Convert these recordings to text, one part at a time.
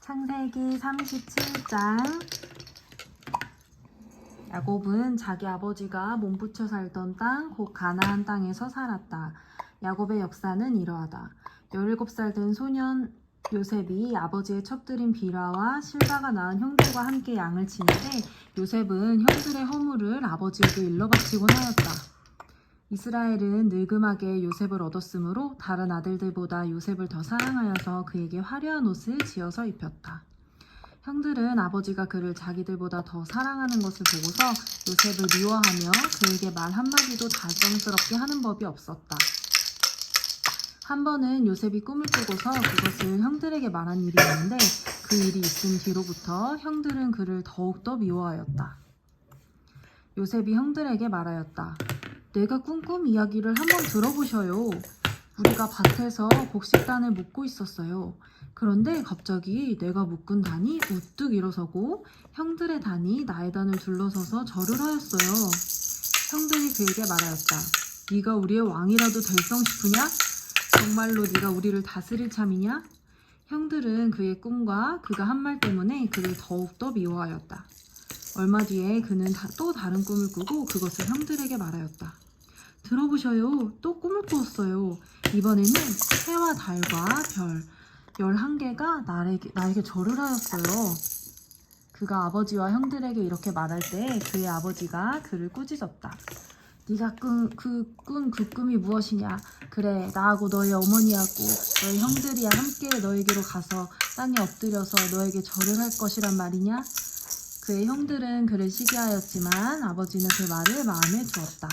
창세기 37장. 야곱은 자기 아버지가 몸부쳐 살던 땅, 곧 가나안 땅에서 살았다. 야곱의 역사는 이러하다. 17살 된 소년 요셉이 아버지의 첩들인 비라와 실바가 낳은 형들과 함께 양을 치는데, 요셉은 형들의 허물을 아버지에게 일러 바치곤 하였다. 이스라엘은 늙음하게 요셉을 얻었으므로 다른 아들들보다 요셉을 더 사랑하여서 그에게 화려한 옷을 지어서 입혔다. 형들은 아버지가 그를 자기들보다 더 사랑하는 것을 보고서 요셉을 미워하며 그에게 말 한마디도 다정스럽게 하는 법이 없었다. 한 번은 요셉이 꿈을 꾸고서 그것을 형들에게 말한 일이 있는데, 그 일이 있은 뒤로부터 형들은 그를 더욱더 미워하였다. 요셉이 형들에게 말하였다. 내가 꿈꾼 이야기를 한번 들어보셔요. 우리가 밭에서 곡식단을 묶고 있었어요. 그런데 갑자기 내가 묶은 단이 우뚝 일어서고 형들의 단이 나의 단을 둘러서서 절을 하였어요. 형들이 그에게 말하였다. 네가 우리의 왕이라도 될성 싶으냐? 정말로 네가 우리를 다스릴 참이냐? 형들은 그의 꿈과 그가 한 말 때문에 그를 더욱더 미워하였다. 얼마 뒤에 그는 또 다른 꿈을 꾸고 그것을 형들에게 말하였다. 들어보셔요. 또 꿈을 꾸었어요. 이번에는 해와 달과 별 11개가 나에게 절을 하였어요. 그가 아버지와 형들에게 이렇게 말할 때 그의 아버지가 그를 꾸짖었다. 네가 꾼 그 꿈이 무엇이냐? 그래, 나하고 너의 어머니하고 너의 형들이야 함께 너에게로 가서 땅에 엎드려서 너에게 절을 할 것이란 말이냐? 그의 형들은 그를 시기하였지만 아버지는 그 말을 마음에 두었다.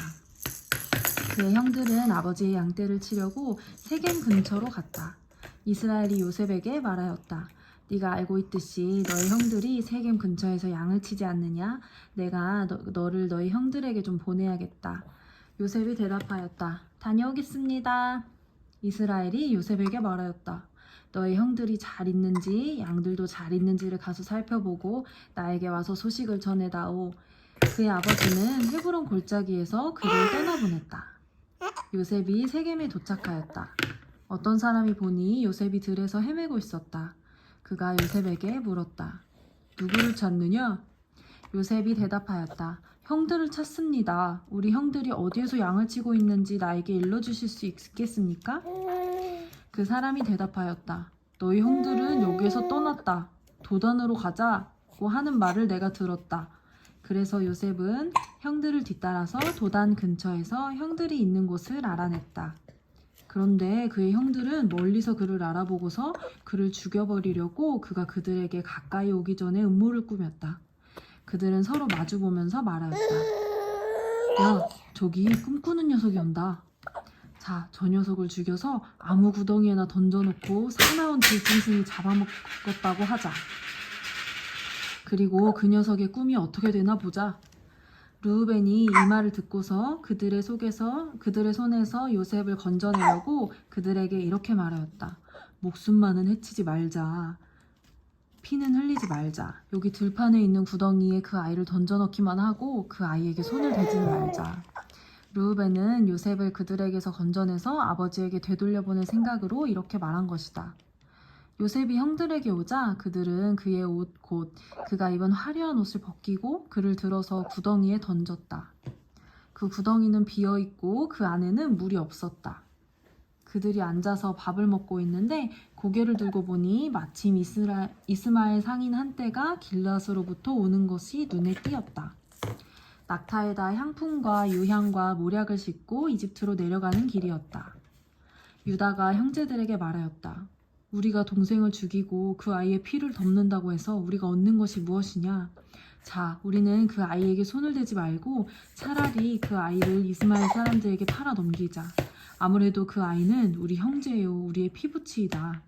그의 형들은 아버지의 양떼를 치려고 세겜 근처로 갔다. 이스라엘이 요셉에게 말하였다. 네가 알고 있듯이 너의 형들이 세겜 근처에서 양을 치지 않느냐? 내가 너를 너희 형들에게 좀 보내야겠다. 요셉이 대답하였다. 다녀오겠습니다. 이스라엘이 요셉에게 말하였다. 너의 형들이 잘 있는지 양들도 잘 있는지를 가서 살펴보고 나에게 와서 소식을 전해다오. 그의 아버지는 헤브론 골짜기에서 그를 떠나보냈다. 요셉이 세겜에 도착하였다. 어떤 사람이 보니 요셉이 들에서 헤매고 있었다. 그가 요셉에게 물었다. 누구를 찾느냐? 요셉이 대답하였다. 형들을 찾습니다. 우리 형들이 어디에서 양을 치고 있는지 나에게 일러주실 수 있겠습니까? 그 사람이 대답하였다. 너희 형들은 여기에서 떠났다. 도단으로 가자고 하는 말을 내가 들었다. 그래서 요셉은 형들을 뒤따라서 도단 근처에서 형들이 있는 곳을 알아냈다. 그런데 그의 형들은 멀리서 그를 알아보고서 그를 죽여버리려고 그가 그들에게 가까이 오기 전에 음모를 꾸몄다. 그들은 서로 마주보면서 말하였다. 야, 저기 꿈꾸는 녀석이 온다. 자, 저 녀석을 죽여서 아무 구덩이에나 던져놓고 사나운 들짐승이 잡아먹었다고 하자. 그리고 그 녀석의 꿈이 어떻게 되나 보자. 르우벤이 이 말을 듣고서 그들의 손에서 요셉을 건져내려고 그들에게 이렇게 말하였다. 목숨만은 해치지 말자. 피는 흘리지 말자. 여기 들판에 있는 구덩이에 그 아이를 던져넣기만 하고 그 아이에게 손을 대지는 말자. 르우벤은 요셉을 그들에게서 건져내서 아버지에게 되돌려보낼 생각으로 이렇게 말한 것이다. 요셉이 형들에게 오자 그들은 그의 옷 곧 그가 입은 화려한 옷을 벗기고 그를 들어서 구덩이에 던졌다. 그 구덩이는 비어있고 그 안에는 물이 없었다. 그들이 앉아서 밥을 먹고 있는데 고개를 들고 보니 마침 이스마엘 상인 한떼가 길앗으로부터 오는 것이 눈에 띄었다. 낙타에다 향품과 유향과 모략을 싣고 이집트로 내려가는 길이었다. 유다가 형제들에게 말하였다. 우리가 동생을 죽이고 그 아이의 피를 덮는다고 해서 우리가 얻는 것이 무엇이냐? 자, 우리는 그 아이에게 손을 대지 말고 차라리 그 아이를 이스마엘 사람들에게 팔아 넘기자. 아무래도 그 아이는 우리 형제요, 우리의 피부치이다.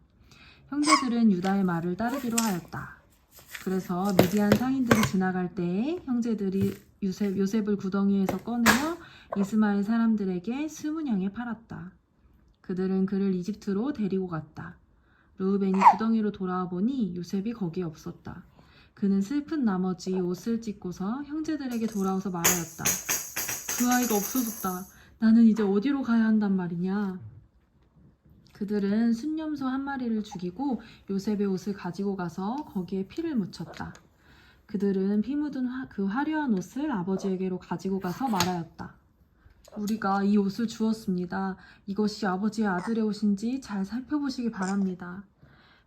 형제들은 유다의 말을 따르기로 하였다. 그래서 미디안 상인들이 지나갈 때에 형제들이 요셉을 구덩이에서 꺼내어 이스마엘 사람들에게 스무냥에 팔았다. 그들은 그를 이집트로 데리고 갔다. 르우벤이 구덩이로 돌아와 보니 요셉이 거기에 없었다. 그는 슬픈 나머지 옷을 찢고서 형제들에게 돌아와서 말하였다. 그 아이가 없어졌다. 나는 이제 어디로 가야 한단 말이냐? 그들은 순념소 한 마리를 죽이고 요셉의 옷을 가지고 가서 거기에 피를 묻혔다. 그들은 피 묻은 그 화려한 옷을 아버지에게로 가지고 가서 말하였다. 우리가 이 옷을 주었습니다. 이것이 아버지의 아들의 옷인지 잘 살펴보시기 바랍니다.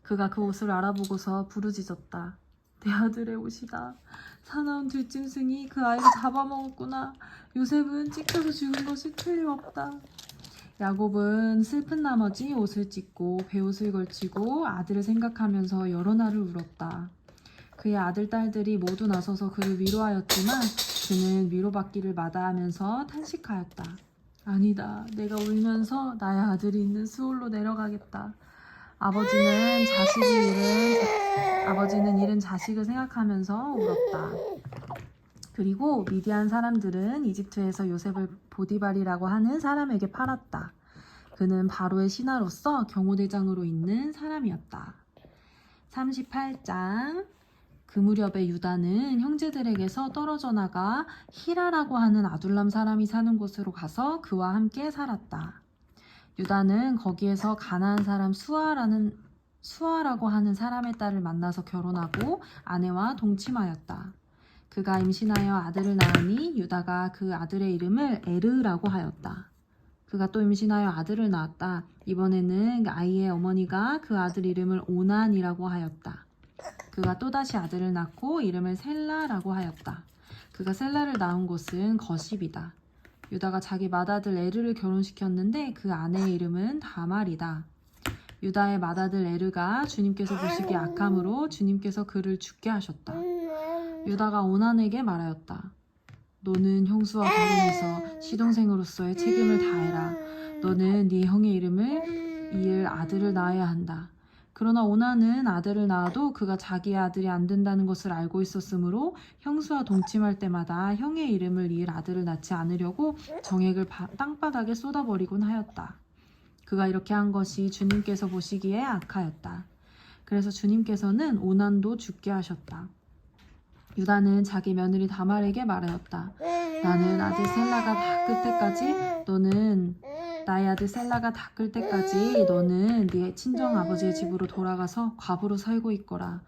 그가 그 옷을 알아보고서 부르짖었다. 내 아들의 옷이다. 사나운 들짐승이 그 아이를 잡아먹었구나. 요셉은 찢겨서 죽은 것이 틀림없다. 야곱은 슬픈 나머지 옷을 찢고 베옷을 걸치고 아들을 생각하면서 여러 날을 울었다. 그의 아들, 딸들이 모두 나서서 그를 위로하였지만 그는 위로받기를 마다하면서 탄식하였다. 아니다. 내가 울면서 나의 아들이 있는 수올로 내려가겠다. 아버지는 잃은 자식을 생각하면서 울었다. 그리고 미디안 사람들은 이집트에서 요셉을 보디발이라고 하는 사람에게 팔았다. 그는 바로의 신하로서 경호대장으로 있는 사람이었다. 38장. 그 무렵에 유다는 형제들에게서 떨어져 나가 히라라고 하는 아둘람 사람이 사는 곳으로 가서 그와 함께 살았다. 유다는 거기에서 가나안 사람 수아라고 하는 사람의 딸을 만나서 결혼하고 아내와 동침하였다. 그가 임신하여 아들을 낳으니 유다가 그 아들의 이름을 에르라고 하였다. 그가 또 임신하여 아들을 낳았다. 이번에는 아이의 어머니가 그 아들 이름을 오난이라고 하였다. 그가 또다시 아들을 낳고 이름을 셀라라고 하였다. 그가 셀라를 낳은 곳은 거십이다. 유다가 자기 맏아들 에르를 결혼시켰는데 그 아내의 이름은 다말이다. 유다의 맏아들 에르가 주님께서 보시기에 악함으로 주님께서 그를 죽게 하셨다. 유다가 오난에게 말하였다. 너는 형수와 결혼해서 시동생으로서의 책임을 다해라. 너는 네 형의 이름을 이을 아들을 낳아야 한다. 그러나 오난은 아들을 낳아도 그가 자기의 아들이 안 된다는 것을 알고 있었으므로 형수와 동침할 때마다 형의 이름을 이을 아들을 낳지 않으려고 정액을 땅바닥에 쏟아버리곤 하였다. 그가 이렇게 한 것이 주님께서 보시기에 악하였다. 그래서 주님께서는 오난도 죽게 하셨다. 유다는 자기 며느리 다말에게 말하였다. 나의 아들 셀라가 다 클 때까지 너는 네 친정 아버지의 집으로 돌아가서 과부로 살고 있거라.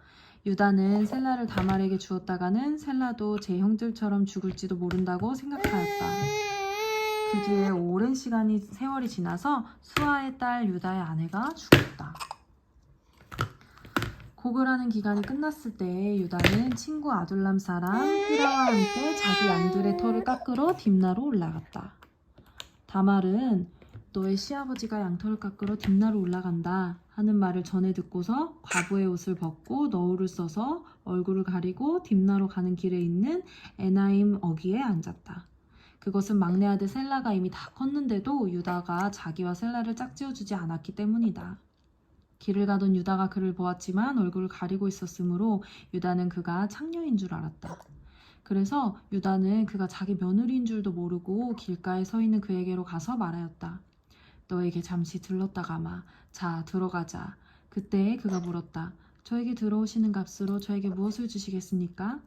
유다는 셀라를 다말에게 주었다가는 셀라도 제 형들처럼 죽을지도 모른다고 생각하였다. 그 뒤에 오랜 세월이 지나서 수아의 딸 유다의 아내가 죽었다. 고글하는 기간이 끝났을 때 유다는 친구 아둘람 사람 히라와 함께 자기 양들의 털을 깎으러 딥나로 올라갔다. 다말은 너의 시아버지가 양털을 깎으러 딥나로 올라간다 하는 말을 전해 듣고서 과부의 옷을 벗고 너울을 써서 얼굴을 가리고 딥나로 가는 길에 있는 에나임 어귀에 앉았다. 그것은 막내 아들 셀라가 이미 다 컸는데도 유다가 자기와 셀라를 짝지어주지 않았기 때문이다. 길을 가던 유다가 그를 보았지만 얼굴을 가리고 있었으므로 유다는 그가 창녀인 줄 알았다. 그래서 유다는 그가 자기 며느리인 줄도 모르고 길가에 서 있는 그에게로 가서 말하였다. 너에게 잠시 들렀다 가마. 자, 들어가자. 그때 그가 물었다. 저에게 들어오시는 값으로 저에게 무엇을 주시겠습니까?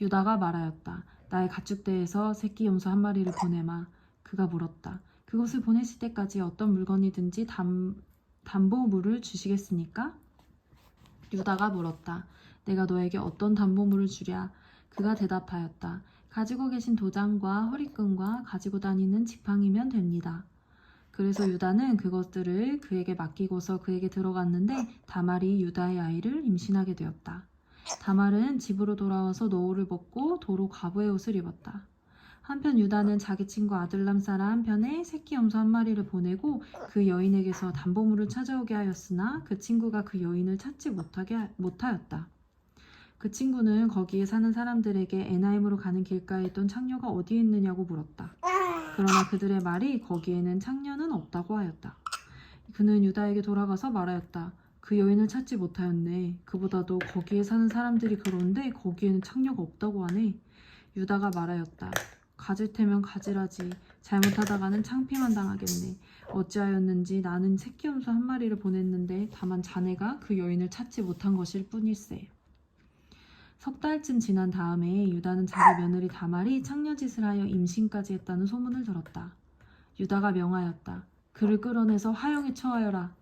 유다가 말하였다. 나의 가축대에서 새끼 염소 한 마리를 보내마. 그가 물었다. 그것을 보내실 때까지 어떤 물건이든지 담보물을 주시겠습니까? 유다가 물었다. 내가 너에게 어떤 담보물을 주랴? 그가 대답하였다. 가지고 계신 도장과 허리끈과 가지고 다니는 지팡이면 됩니다. 그래서 유다는 그것들을 그에게 맡기고서 그에게 들어갔는데 다말이 유다의 아이를 임신하게 되었다. 다말은 집으로 돌아와서 노울을 벗고 도로 과부의 옷을 입었다. 한편 유다는 자기 친구 아둘람 사람 한편에 새끼 염소 한 마리를 보내고 그 여인에게서 담보물을 찾아오게 하였으나 그 친구가 그 여인을 찾지 못하였다. 그 친구는 거기에 사는 사람들에게 에나임으로 가는 길가에 있던 창녀가 어디에 있느냐고 물었다. 그러나 그들의 말이 거기에는 창녀는 없다고 하였다. 그는 유다에게 돌아가서 말하였다. 그 여인을 찾지 못하였네. 그보다도 거기에 사는 사람들이 그러는데 거기에는 창녀가 없다고 하네. 유다가 말하였다. 가질 테면 가지라지. 잘못하다가는 창피만 당하겠네. 어찌하였는지 나는 새끼 염소 한 마리를 보냈는데 다만 자네가 그 여인을 찾지 못한 것일 뿐일세. 석 달쯤 지난 다음에 유다는 자기 며느리 다말이 창녀짓을 하여 임신까지 했다는 소문을 들었다. 유다가 명하였다. 그를 끌어내서 화형에 처하여라.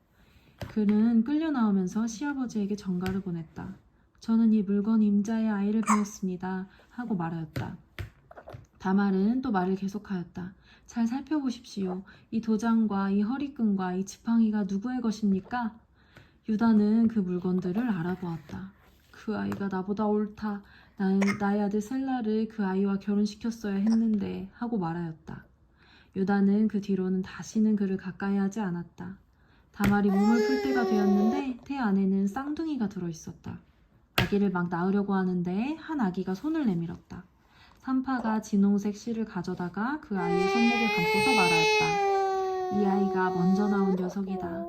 그는 끌려 나오면서 시아버지에게 전가를 보냈다. 저는 이 물건 임자의 아이를 배웠습니다. 하고 말하였다. 다말은 또 말을 계속하였다. 잘 살펴보십시오. 이 도장과 이 허리끈과 이 지팡이가 누구의 것입니까? 유다는 그 물건들을 알아보았다. 그 아이가 나보다 옳다. 나의 아들 셀라를 그 아이와 결혼시켰어야 했는데 하고 말하였다. 유다는 그 뒤로는 다시는 그를 가까이 하지 않았다. 다말이 몸을 풀 때가 되었는데 태 안에는 쌍둥이가 들어있었다. 아기를 막 낳으려고 하는데 한 아기가 손을 내밀었다. 산파가 진홍색 실을 가져다가 그 아이의 손목을 감고서 말하였다. 이 아이가 먼저 나온 녀석이다.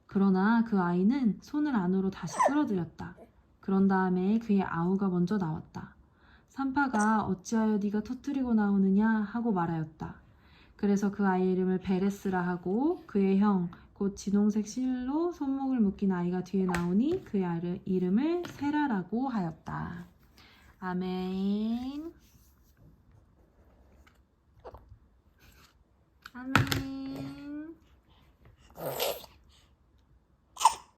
그러나 그 아이는 손을 안으로 다시 끌어들였다. 그런 다음에 그의 아우가 먼저 나왔다. 산파가 어찌하여 네가 터뜨리고 나오느냐 하고 말하였다. 그래서 그 아이의 이름을 베레스라 하고 그의 형 곧 진홍색 실로 손목을 묶인 아이가 뒤에 나오니 그의 이름을 세라라고 하였다. 아멘. 아멘.